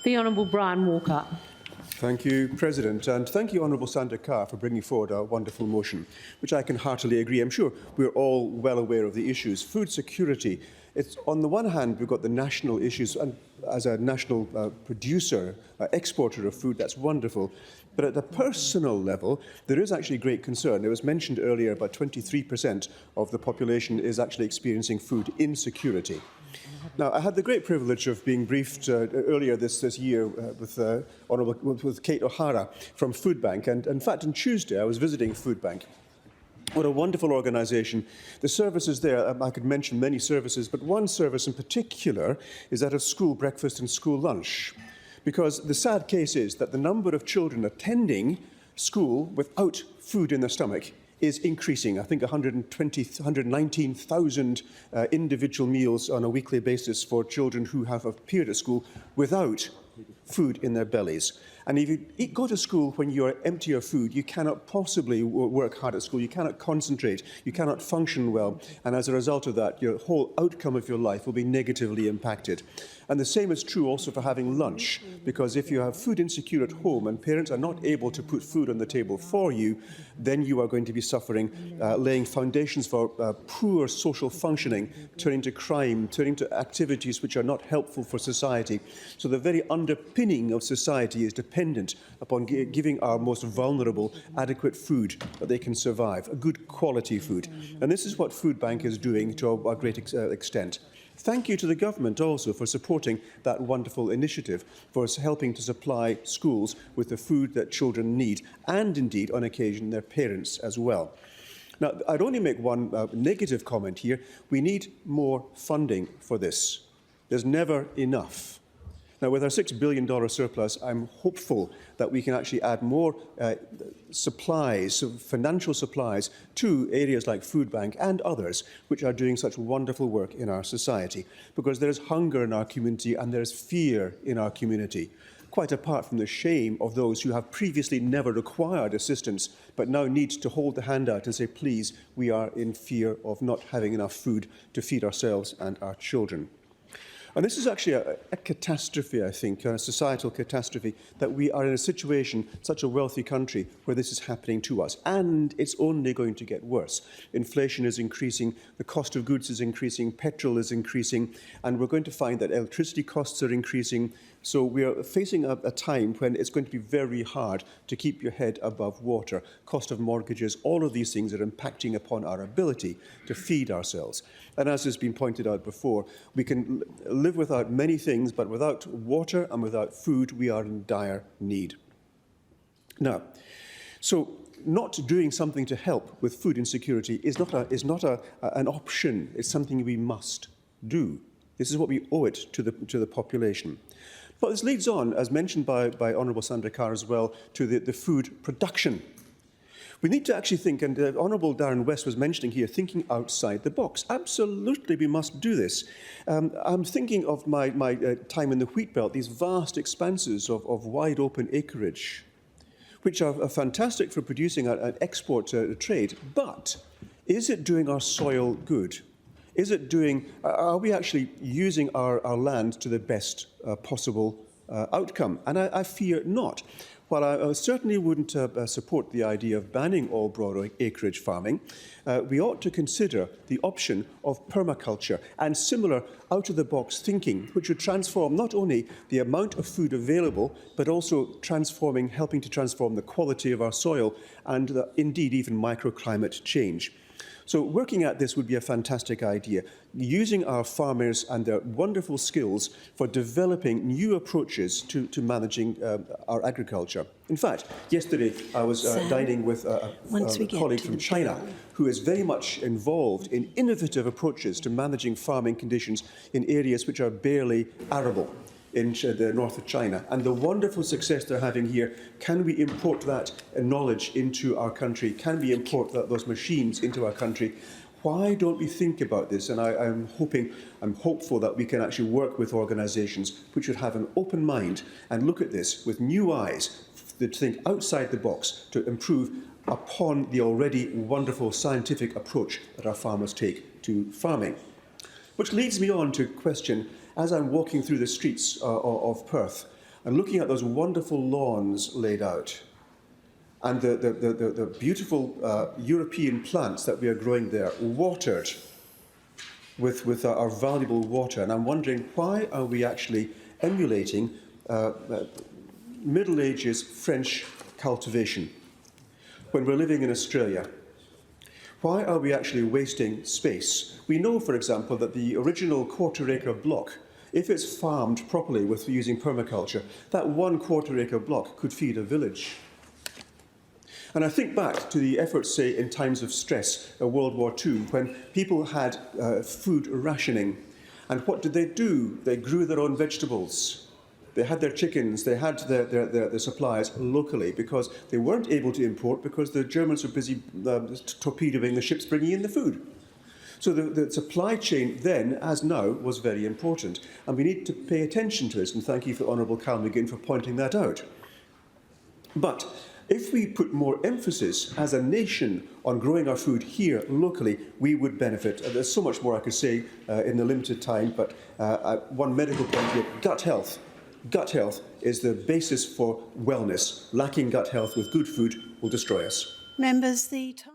The Honourable Brian Walker. Thank you, President, and thank you, Honourable Sandra Carr, for bringing forward a wonderful motion, which I can heartily agree. I'm sure we're all well aware of the issues. Food security, it's on the one hand, we've got the national issues, and as a national producer, exporter of food, that's wonderful. But at the personal level, there is actually great concern. It was mentioned earlier, about 23% of the population is actually experiencing food insecurity. Now, I had the great privilege of being briefed earlier this year with Kate O'Hara from Food Bank, and in fact, on Tuesday I was visiting Food Bank. What a wonderful organisation. The services there, I could mention many services, but one service in particular is that of school breakfast and school lunch. Because the sad case is that the number of children attending school without food in their stomach is increasing. I think 119,000 individual meals on a weekly basis for children who have appeared at school without food in their bellies. And if you go to school when you are empty of food, you cannot possibly work hard at school, you cannot concentrate, you cannot function well, and as a result of that, your whole outcome of your life will be negatively impacted. And the same is true also for having lunch, because if you have food insecure at home and parents are not able to put food on the table for you, then you are going to be suffering, laying foundations for poor social functioning, turning to crime, turning to activities which are not helpful for society. So the very underpinning of society is dependent upon giving our most vulnerable adequate food that they can survive, a good quality food. And this is what Food Bank is doing to a great extent. Thank you to the government also for supporting that wonderful initiative, for helping to supply schools with the food that children need, and indeed, on occasion, their parents as well. Now, I'd only make one negative comment here. We need more funding for this. There's never enough. Now, with our $6 billion surplus, I'm hopeful that we can actually add more supplies, financial supplies, to areas like Food Bank and others, which are doing such wonderful work in our society. Because there is hunger in our community and there is fear in our community, quite apart from the shame of those who have previously never required assistance, but now need to hold the hand out and say, please, we are in fear of not having enough food to feed ourselves and our children. And this is actually a catastrophe, I think, a societal catastrophe, that we are in a situation, such a wealthy country, where this is happening to us. And it's only going to get worse. Inflation is increasing, the cost of goods is increasing, petrol is increasing, and we're going to find that electricity costs are increasing. So we are facing a time when it's going to be very hard to keep your head above water. Cost of mortgages, all of these things are impacting upon our ability to feed ourselves. And as has been pointed out before, we can live without many things, but without water and without food, we are in dire need. Now, so not doing something to help with food insecurity is not an option. It's something we must do. This is what we owe it to the population. But this leads on, as mentioned by Honourable Sandra Carr as well, to the food production. We need to actually think, and Honourable Darren West was mentioning here, thinking outside the box. Absolutely, we must do this. I'm thinking of my time in the wheat belt, these vast expanses of wide open acreage, which are fantastic for producing an export trade, but is it doing our soil good? Are we actually using our land to the best possible outcome? And I fear not. While I certainly wouldn't support the idea of banning all broad acreage farming, we ought to consider the option of permaculture and similar out-of-the-box thinking, which would transform not only the amount of food available, but also helping to transform the quality of our soil and indeed even microclimate change. So working at this would be a fantastic idea, using our farmers and their wonderful skills for developing new approaches to managing our agriculture. In fact, yesterday I was dining with a colleague from China who is very much involved in innovative approaches to managing farming conditions in areas which are barely arable in the north of China, and the wonderful success they're having here. Can we import that knowledge into our country? Can we import those machines into our country? Why don't we think about this? And I'm hopeful that we can actually work with organisations which would have an open mind and look at this with new eyes, to think outside the box to improve upon the already wonderful scientific approach that our farmers take to farming. Which leads me on to question, as I'm walking through the streets of Perth, and looking at those wonderful lawns laid out, and the beautiful European plants that we are growing there, watered with our valuable water. And I'm wondering, why are we actually emulating Middle Ages French cultivation when we're living in Australia? Why are we actually wasting space? We know, for example, that the original quarter-acre block, if it's farmed properly with using permaculture, that 1 quarter-acre block could feed a village. And I think back to the efforts, say, in times of stress, World War II, when people had food rationing. And what did they do? They grew their own vegetables. They had their chickens, they had their supplies locally, because they weren't able to import because the Germans were busy torpedoing the ships bringing in the food. So the supply chain then, as now, was very important. And we need to pay attention to it, and thank you for Honourable Cal McGinn for pointing that out. But if we put more emphasis as a nation on growing our food here locally, we would benefit. There's so much more I could say in the limited time, but one medical point here, gut health. Gut health is the basis for wellness. Lacking gut health with good food will destroy us. Members, the time